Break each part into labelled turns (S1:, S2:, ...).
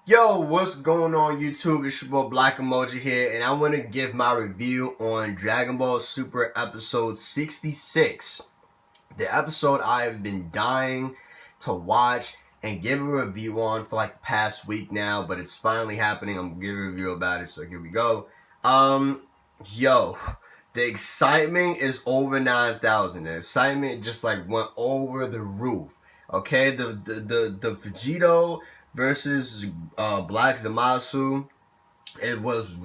S1: Yo, what's going on YouTube? It's your boy Black Emoji here, and I want to give my review on Dragon Ball Super episode 66. The episode I have been dying to watch and give a review on for like the past week now, but it's finally happening. I'm gonna give a review about it, so here we go. Um, yo, the excitement is over 9,000. The excitement just like went over the roof. Okay, the Vegito versus Black Zamasu. It was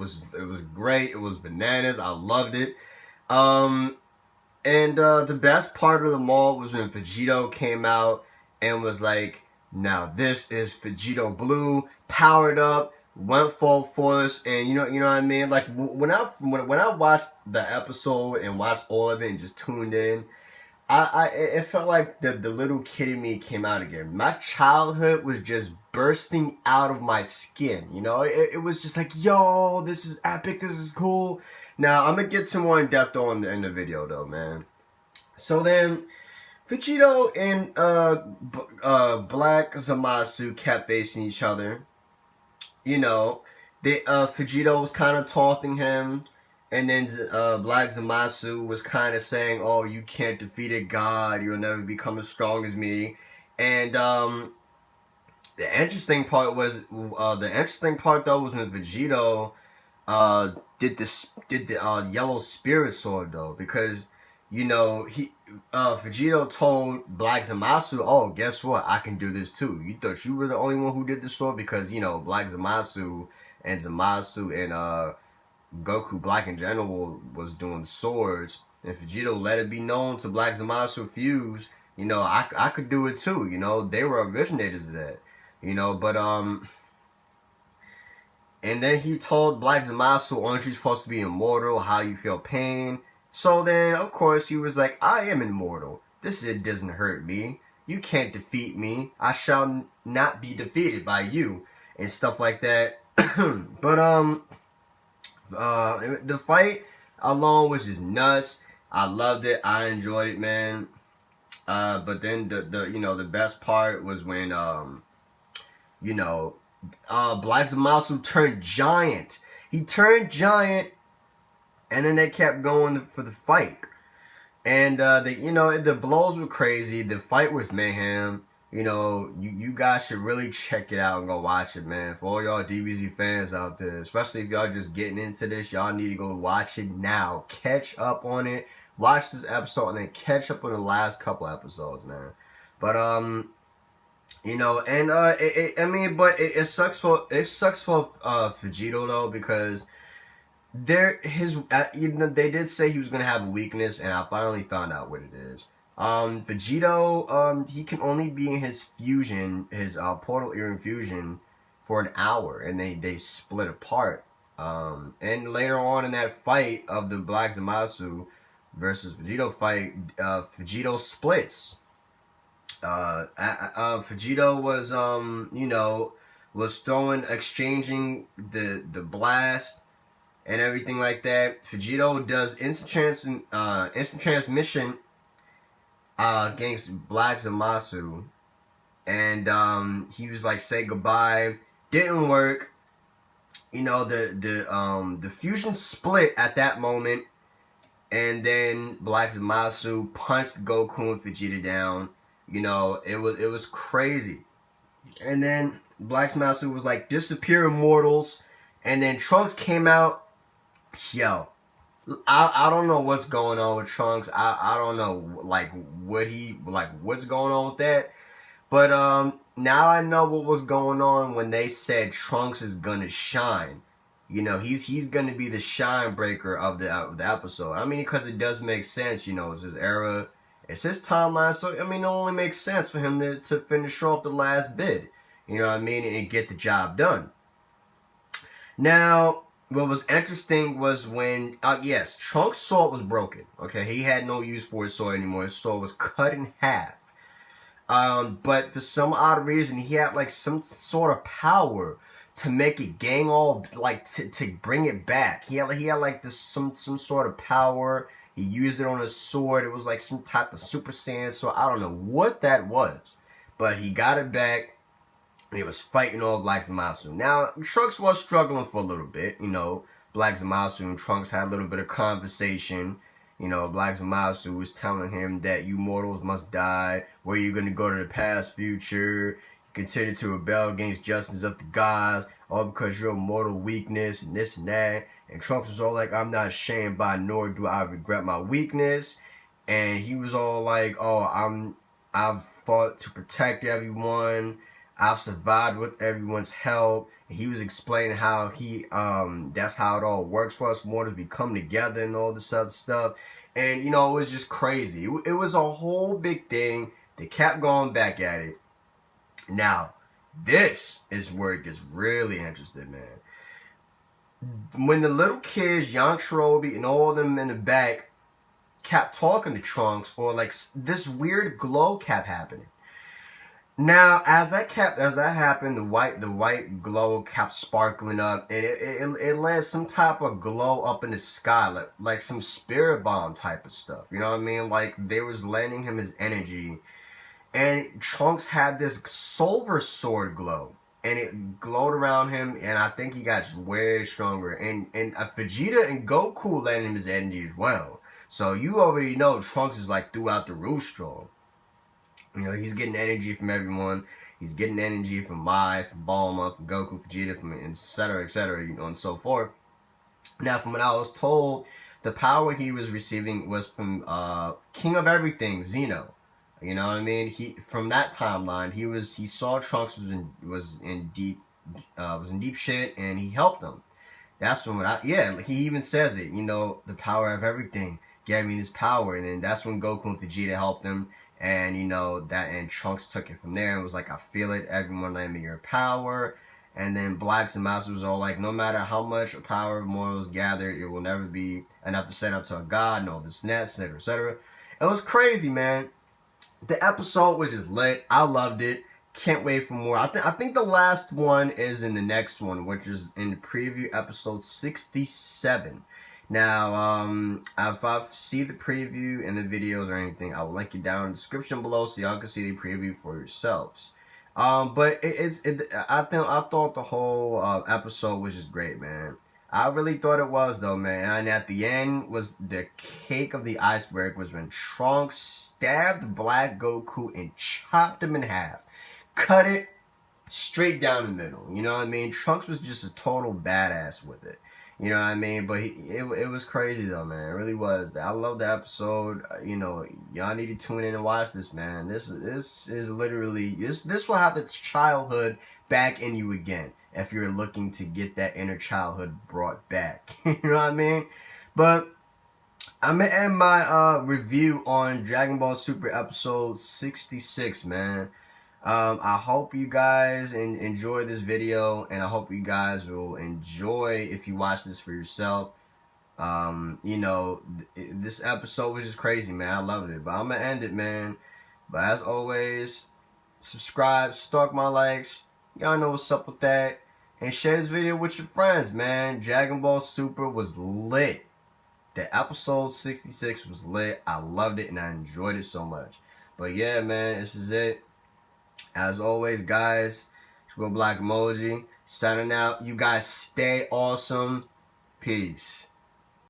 S1: great. It was bananas. I loved it. Um, and the best part of them all was when Vegito came out and was like, "Now this is Vegito Blue, powered up, went full force." And you know what I mean. Like when I watched the episode and watched all of it and just tuned in, it felt like the little kid in me came out again. My childhood was just bursting out of my skin. It was just like, yo, this is epic. This is cool. Now I'm gonna get some more in depth on in the video though, man. So then, Vegito and Black Zamasu kept facing each other. You know, Vegito was kind of taunting him, and then Black Zamasu was kind of saying, "Oh, you can't defeat a god. You'll never become as strong as me." And the interesting part though was when Vegito did the yellow spirit sword though, because he Vegito told Black Zamasu, "Oh, guess what? I can do this too. You thought you were the only one who did the sword because Black Zamasu and Goku Black in general was doing swords, and Vegito let it be known to Black Zamasu Fuse. I could do it too. They were originators of that. But and then he told Black Zamasu, aren't you supposed to be immortal? How you feel pain? So then, of course, he was like, I am immortal. This doesn't hurt me. You can't defeat me. I shall not be defeated by you. And stuff like that. But, the fight alone was just nuts. I loved it. I enjoyed it, man. But then the best part was when, Black Zamasu turned giant. He turned giant, and then they kept going for the fight. And the blows were crazy. The fight was mayhem. You guys should really check it out and go watch it, man. For all y'all DBZ fans out there, especially if y'all just getting into this, y'all need to go watch it now. Catch up on it. Watch this episode and then catch up on the last couple episodes, man. But it sucks for Vegito though, because they did say he was gonna have a weakness, and I finally found out what it is. Vegito, he can only be in his fusion, his portal ear infusion, for an hour, and they split apart. And later on in that fight of the Black Zamasu versus Vegito fight, Vegito splits. Vegito was exchanging the blast and everything like that. Vegito does instant transmission against Black Zamasu, and he was like, say goodbye. Didn't work. The fusion split at that moment, and then Black Zamasu punched Goku and Vegeta down. It was crazy. And then Black Zamasu was like, disappear, immortals. And then Trunks came out. Yo, I don't know what's going on with Trunks. I don't know what's going on with that. But now I know what was going on when they said Trunks is gonna shine. He's gonna be the shine breaker of the episode. I mean, because it does make sense. It's his era, it's his timeline. So I mean, it only makes sense for him to finish off the last bid. You know what I mean, and get the job done. Now, what was interesting was when, yes, Trunks' sword was broken. Okay, he had no use for his sword anymore. His sword was cut in half. But for some odd reason, he had like some sort of power to make it gang all, like to bring it back. He had like this some sort of power. He used it on his sword. It was like some type of Super Saiyan. So I don't know what that was, but he got it back. And he was fighting all Black Zamasu. Now, Trunks was struggling for a little bit, you know. Black Zamasu and Trunks had a little bit of conversation. You know, Black Zamasu was telling him that you mortals must die. Where you going to go to the past, future? You continue to rebel against justice of the gods. All because your mortal weakness and this and that. And Trunks was all like, I'm not ashamed by nor do I regret my weakness. And he was all like, oh, I've fought to protect everyone. I've survived with everyone's help. And he was explaining how that's how it all works for us mortals. We come together and all this other stuff. And, you know, it was just crazy. It was a whole big thing. They kept going back at it. Now, this is where it gets really interesting, man. When the little kids, Yanshirobe and all of them in the back, kept talking to Trunks, or like this weird glow kept happening. Now, as that happened, the white glow kept sparkling up, and it led some type of glow up in the sky, like some spirit bomb type of stuff. You know what I mean? Like they was lending him his energy, and Trunks had this silver sword glow, and it glowed around him, and I think he got way stronger. And Vegeta and Goku lending him his energy as well. So you already know Trunks is like throughout the roof strong. You know, he's getting energy from everyone. He's getting energy from Mai, from Bulma, from Goku, Vegeta, from etc., you know, and so forth. Now, from what I was told, the power he was receiving was from King of Everything, Zeno. You know what I mean? From that timeline, he saw Trunks was in deep shit, and he helped him. That's from what he even says it. You know, the power of everything gave me this power, and then that's when Goku and Vegeta helped him. And, you know, and Trunks took it from there and was like, I feel it, everyone lend me your power. And then Black Zamasu was all like, no matter how much power of mortals gathered, it will never be enough to set up to a god and all this and that, etc., etc. It was crazy, man. The episode was just lit. I loved it. Can't wait for more. I think the last one is in the next one, which is in the preview episode 67. Now, if I see the preview and the videos or anything, I will link it down in the description below so y'all can see the preview for yourselves. But I thought the whole episode was just great, man. I really thought it was, though, man. And at the end was the cake of the iceberg was when Trunks stabbed Black Goku and chopped him in half. Cut it straight down the middle. You know what I mean? Trunks was just a total badass with it. You know what I mean? But it was crazy, though, man. It really was. I love the episode. You know, y'all need to tune in and watch this, man. This is literally, this will have the childhood back in you again if you're looking to get that inner childhood brought back. You know what I mean? But I'm going to end my review on Dragon Ball Super episode 66, man. I hope you guys enjoy this video, and I hope you guys will enjoy if you watch this for yourself. You know, this episode was just crazy, man. I loved it, but I'm gonna end it, man. But as always, subscribe, stalk my likes. Y'all know what's up with that, and share this video with your friends, man. Dragon Ball Super was lit. The episode 66 was lit. I loved it, and I enjoyed it so much. But yeah, man, this is it. As always, guys, it's your boy Black Emoji signing out. You guys stay awesome. Peace.